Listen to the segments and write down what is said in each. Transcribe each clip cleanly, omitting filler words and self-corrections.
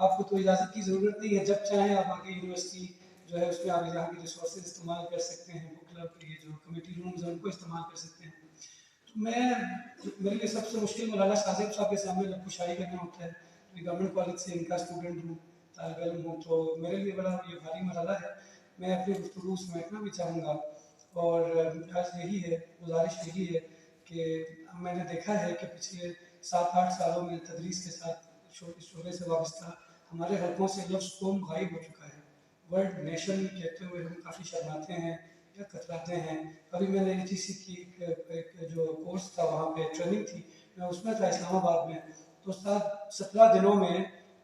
آپ کو تو اجازت کی ضرورت نہیں ہے, جب چاہیں آپ آگے یونیورسٹی جو ہے اس میں آپ یہاں کی ریسورسز استعمال کر سکتے ہیں, بک کلب کے جو کمیٹی رومز ہیں ان کو استعمال کر سکتے ہیں. تو میرے لیے سب سے مشکل مرحلہ شاہزیب صاحب کے سامنے جب کشائی کرنا ہوتا ہے. گورنمنٹ کالج سے ان کا اسٹوڈنٹ ہوں, طالب علم ہوں, تو میرے لیے بڑا یہ بھاری مرحلہ ہے. میں اپنی گفتگو سمیٹنا بھی چاہوں گا, اور آج یہی ہے, گزارش یہی ہے کہ میں نے دیکھا ہے کہ پچھلے 7-8 سالوں میں تدریس کے ساتھ شعبے سے وابستہ ہمارے حلقوں سے لفظ قوم غائب ہو چکا ہے. ورلڈ نیشن کہتے ہوئے ہم کافی شرماتے ہیں یا کتراتے ہیں. ابھی میں نے ATC کی ایک جو کورس تھا وہاں پہ ٹریننگ تھی, میں اس میں تھا اسلام آباد میں, تو 17 دنوں میں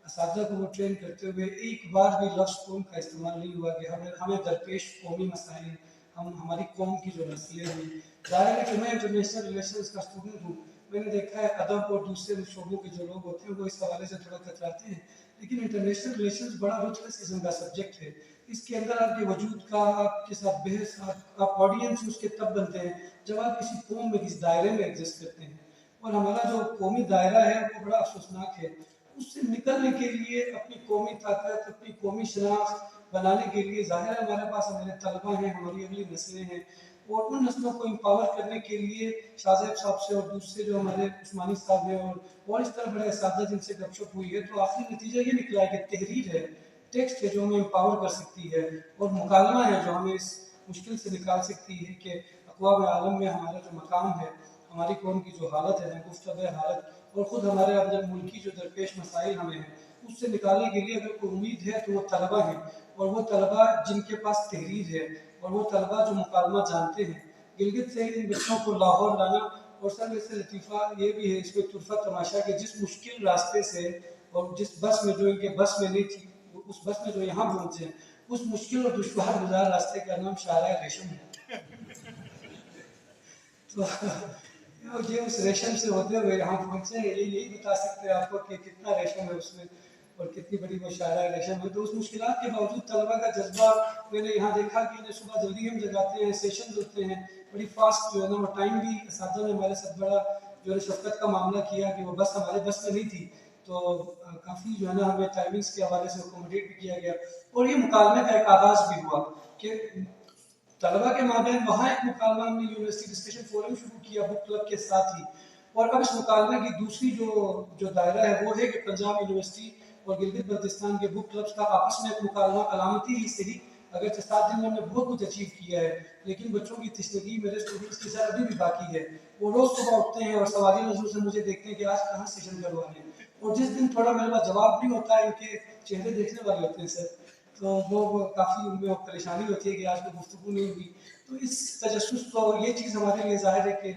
اساتذہ کو وہ ٹرین کرتے ہوئے ایک بار بھی لفظ قوم کا استعمال نہیں ہوا کہ ہمیں درپیش قومی مسائل, ہماری قوم کی جو نسلیں ہیں. ظاہر ہے کہ میں انٹرنیشنل ریلیشنز کا اسٹوڈنٹ ہوں, میں نے دیکھا ہے ادب اور دوسرے شعبوں کے جو لوگ ہوتے ہیں وہ اس حوالے سے تھوڑا کتراتے ہیں, لیکن انٹرنیشنل ریلیشنز بڑا ریچ قسم کا سبجیکٹ ہے. اس کے اندر آپ کے وجود کا, آپ کے ساتھ بحث, آپ آڈینس اس کے تب بنتے ہیں جب آپ کسی قوم میں کسی دائرے میں ایگزسٹ کرتے ہیں. اور ہمارا جو قومی دائرہ ہے وہ بڑا افسوسناک ہے. اس سے نکلنے کے لیے, اپنی قومی طاقت, اپنی قومی شناخت بنانے کے لیے ظاہر ہے ہمارے پاس ہمارے طلبہ ہیں, ہماری اگلی نسلیں ہیں, اور ان نسلوں کو امپاور کرنے کے لیے شاہزیب صاحب سے اور دوسرے جو ہمارے عثمانی صاحب ہیں اور اس طرح بڑے اساتذہ جن سے گپ شپ ہوئی ہے, تو آخری نتیجہ یہ نکلا ہے کہ تحریر ہے, ٹیکسٹ ہے جو ہمیں امپاور کر سکتی ہے, اور مکالمہ ہے جو ہمیں اس مشکل سے نکال سکتی ہے کہ اقوام عالم میں ہمارا جو مقام ہے, ہماری قوم کی جو حالت ہے, گفتگو حالت, اور خود ہمارے اندر ملکی جو درپیش مسائل ہمیں ہیں, اس سے نکالنے کے لیے اگر کوئی امید ہے تو وہ طلبہ ہیں, اور وہ طلبہ جن کے پاس تحریر ہے, اور وہ طلبہ جو مکالمہ جانتے ہیں. گلگت سے ان بچوں کو لاہور لانا, اور سر اس سے لطیفہ یہ بھی ہے, اس میں طرفہ تماشا کہ جس مشکل راستے سے اور جس بس میں جو ان کے بس میں نہیں تھی, اس بس میں جو یہاں پہنچے ہیں, اس مشکل اور دشوار گزار راستے کا نام شارع ریشم ہے. تو یہ اس ریشم سے ہوتے ہوئے یہاں پہنچے ہیں, یہی بتا سکتے ہیں آپ کو کہ کتنا ریشم ہے اس میں, اور کتنی بڑی وہ شارع ریشم ہے. تو اس مشکلات کے باوجود طلبہ کا جذبہ میں نے یہاں دیکھا کہ انہیں صبح جلدی ہم جگاتے ہیں, سیشنز ہوتے ہیں بڑی فاسٹ جو ہے نا, اور ٹائم بھی اساتذہ نے ہمارے ساتھ بڑا جو ہے شفقت کا معاملہ کیا کہ وہ بس ہمارے بس میں نہیں تھی, تو کافی جو ہے نا ہمیں ٹائمنگز کے حوالے سے اکوموڈیٹ بھی کیا گیا. اور یہ مکالمے کا ایک آغاز بھی ہوا کہ طلبہ کے مابین وہاں ایک مکالمہ ہم نے یونیورسٹی ڈسکشن فورم شروع کیا بک کلب کے ساتھ ہی, اور اب اس مکالمے کی دوسری جو دائرہ ہے وہ ہے کہ پنجاب یونیورسٹی اور گلگت بلتستان کے بک کلبس کا آپس میں ایک مکالمہ علامتی ہی صحیح, اگرچہ 7 دن میں ہم نے بہت کچھ اچیو کیا ہے, لیکن بچوں کی تشنگی میرے اسٹوڈنٹس کے ساتھ ابھی بھی باقی ہے. وہ روز صبح اٹھتے ہیں اور سوالی نظر سے مجھے دیکھتے ہیں کہ آج کہاں سیشن کروانے ہیں, اور جس دن تھوڑا میرے پاس جواب نہیں ہوتا ہے, ان کے چہرے دیکھنے والے ہوتے ہیں سر, تو وہ کافی ان میں پریشانی ہوتی ہے کہ آج کوئی گفتگو نہیں ہوئی. تو اس تجسس کو, یہ چیز ہمارے لیے ظاہر ہے کہ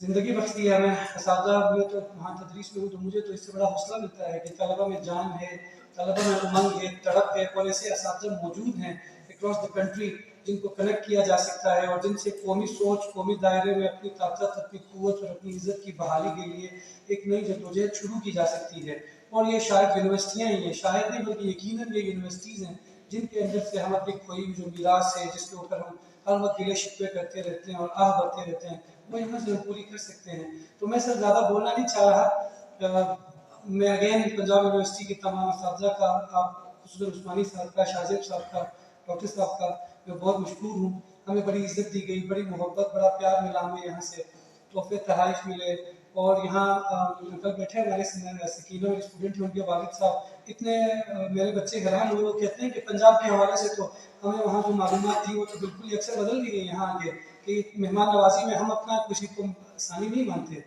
زندگی بخشتی ہے ہمیں. اساتذہ میں تو وہاں تدریس میں ہوں تو مجھے تو اس سے بڑا حوصلہ ملتا ہے کہ طلبہ میں جان ہے, طلبہ میں امنگ ہے, تڑپ ہے, اور ایسے اساتذہ موجود ہیں اکراس دی کنٹری جن کو کنیکٹ کیا جا سکتا ہے, اور جن سے قومی سوچ, قومی دائرے میں اپنی طاقت, اپنی قوت اور اپنی عزت کی بحالی کے لیے ایک نئی جدوجہد شروع کی جا سکتی ہے. اور یہ شاید یونیورسٹیاں ہی ہیں, شاید نہیں بلکہ یقیناً یہ یونیورسٹیز ہیں جن کے اندر سے ہم اپنی کوئی جو میراث ہے, جس کے اوپر ہم ہر وقت گلے شکوے کرتے رہتے ہیں اور آہ بھرتے رہتے ہیں, وہ یہاں سے ہم پوری کر سکتے ہیں. تو میں سر زیادہ بولنا نہیں چاہ رہا. میں اگین پنجاب یونیورسٹی کے تمام اساتذہ کا, آپ خصوصاً عثمانی صاحب کا, شاہزیب صاحب کا, ڈاکٹر صاحب کا میں بہت مشکور ہوں. ہمیں بڑی عزت دی گئی, بڑی محبت, بڑا پیار ملا ہمیں یہاں سے, تحفے تحائف ملے. اور یہاں کل بیٹھے ہمارے سکینہ میری اسٹوڈنٹ ہیں, ان کے والد صاحب اتنے میرے بچے حیران ہوئے, وہ کہتے ہیں کہ پنجاب کے حوالے سے تو ہمیں وہاں جو معلومات تھی وہ تو بالکل ہی اکثر بدل دی گئی یہاں آ کے, کہ مہمان نوازی میں ہم اپنا کچھ ثانی نہیں مانتے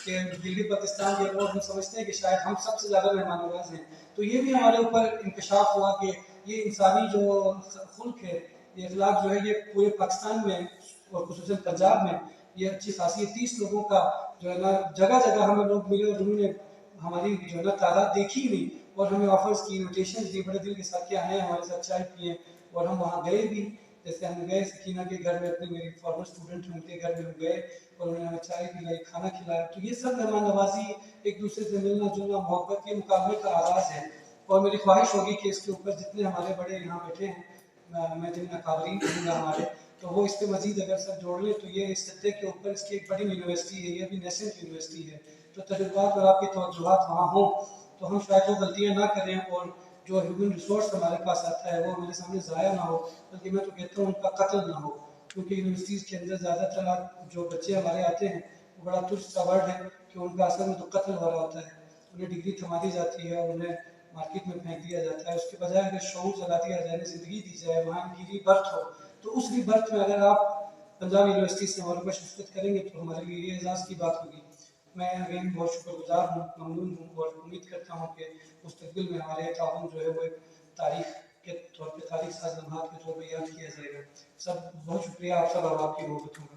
کہ گلگت بلتستان کے لوگ ہم سمجھتے ہیں کہ شاید ہم سب سے زیادہ مہمان نواز ہیں. تو یہ بھی ہمارے اوپر انکشاف ہوا کہ یہ انسانی جو خلق ہے, یہ اخلاق جو ہے, یہ پورے پاکستان میں اور خصوصاً پنجاب میں یہ اچھی خاصی 30 لوگوں کا جو ہے نا جگہ جگہ ہمیں لوگ ملے, اور انہوں نے ہماری جو ہے نا تعداد دیکھی نہیں, اور ہمیں آفرز کی, انویٹیشنز دی, بڑے دل کے ساتھ کیا آئے ہمارے ساتھ چائے پیے, اور ہم وہاں گئے بھی. جیسے ہم گئے سکینہ کے گھر میں, اپنے میری فارمر اسٹوڈنٹ ہیں ان کے گھر میں ہم گئے, اور انہوں نے ہمیں چائے پلائی, کھانا کھلایا. تو یہ سب مہمان نوازی, ایک دوسرے سے ملنا جلنا, محبت کے مقابلے کا آغاز ہے. اور میری خواہش ہوگی کہ اس کے اوپر جتنے ہمارے بڑے یہاں بیٹھے ہیں, میں جن اکابرین کہوں گا ہمارے, تو وہ اس پہ مزید اگر سب جوڑ لیں تو یہ اس خطے کے اوپر اس کی ایک بڑی یونیورسٹی ہے, یہ بھی نیشنل یونیورسٹی ہے. تو تجربات اور آپ کی توجہات وہاں ہوں, تو ہم شاید وہ غلطیاں نہ کریں اور جو ہیومن ریسورس ہمارے پاس آتا ہے وہ ہمارے سامنے ضائع نہ ہو، بلکہ میں تو کہتا ہوں ان کا قتل نہ ہو، کیونکہ یونیورسٹیز کے اندر زیادہ تر جو بچے ہمارے آتے ہیں وہ بڑا تجھ سا ورڈ ہے کہ ان کا اصل میں تو قتل ہو رہا ہوتا ہے، انہیں ڈگری تھما دی جاتی ہے اور انہیں مارکیٹ میں پھینک دیا جاتا ہے، اس کے بجائے اگر شعور جلا دیا جائے، زندگی دی جائے، وہاں ان کی ری برتھ ہو، تو اس ری برتھ میں اگر آپ پنجاب یونیورسٹی سے ہمارے پاس شرکت کریں گے تو ہمارے لیے یہ اعزاز کی بات ہوگی۔ میں اگین بہت شکر گزار ہوں، ممنون ہوں اور امید کرتا ہوں کہ مستقبل میں ہمارے تعاون جو ہے وہ ایک تاریخ کے طور پہ، تاریخ ساز لمحات کے طور پہ یاد کیا جائے گا۔ سب بہت شکریہ آپ سب اور آپ کی محبتوں کا۔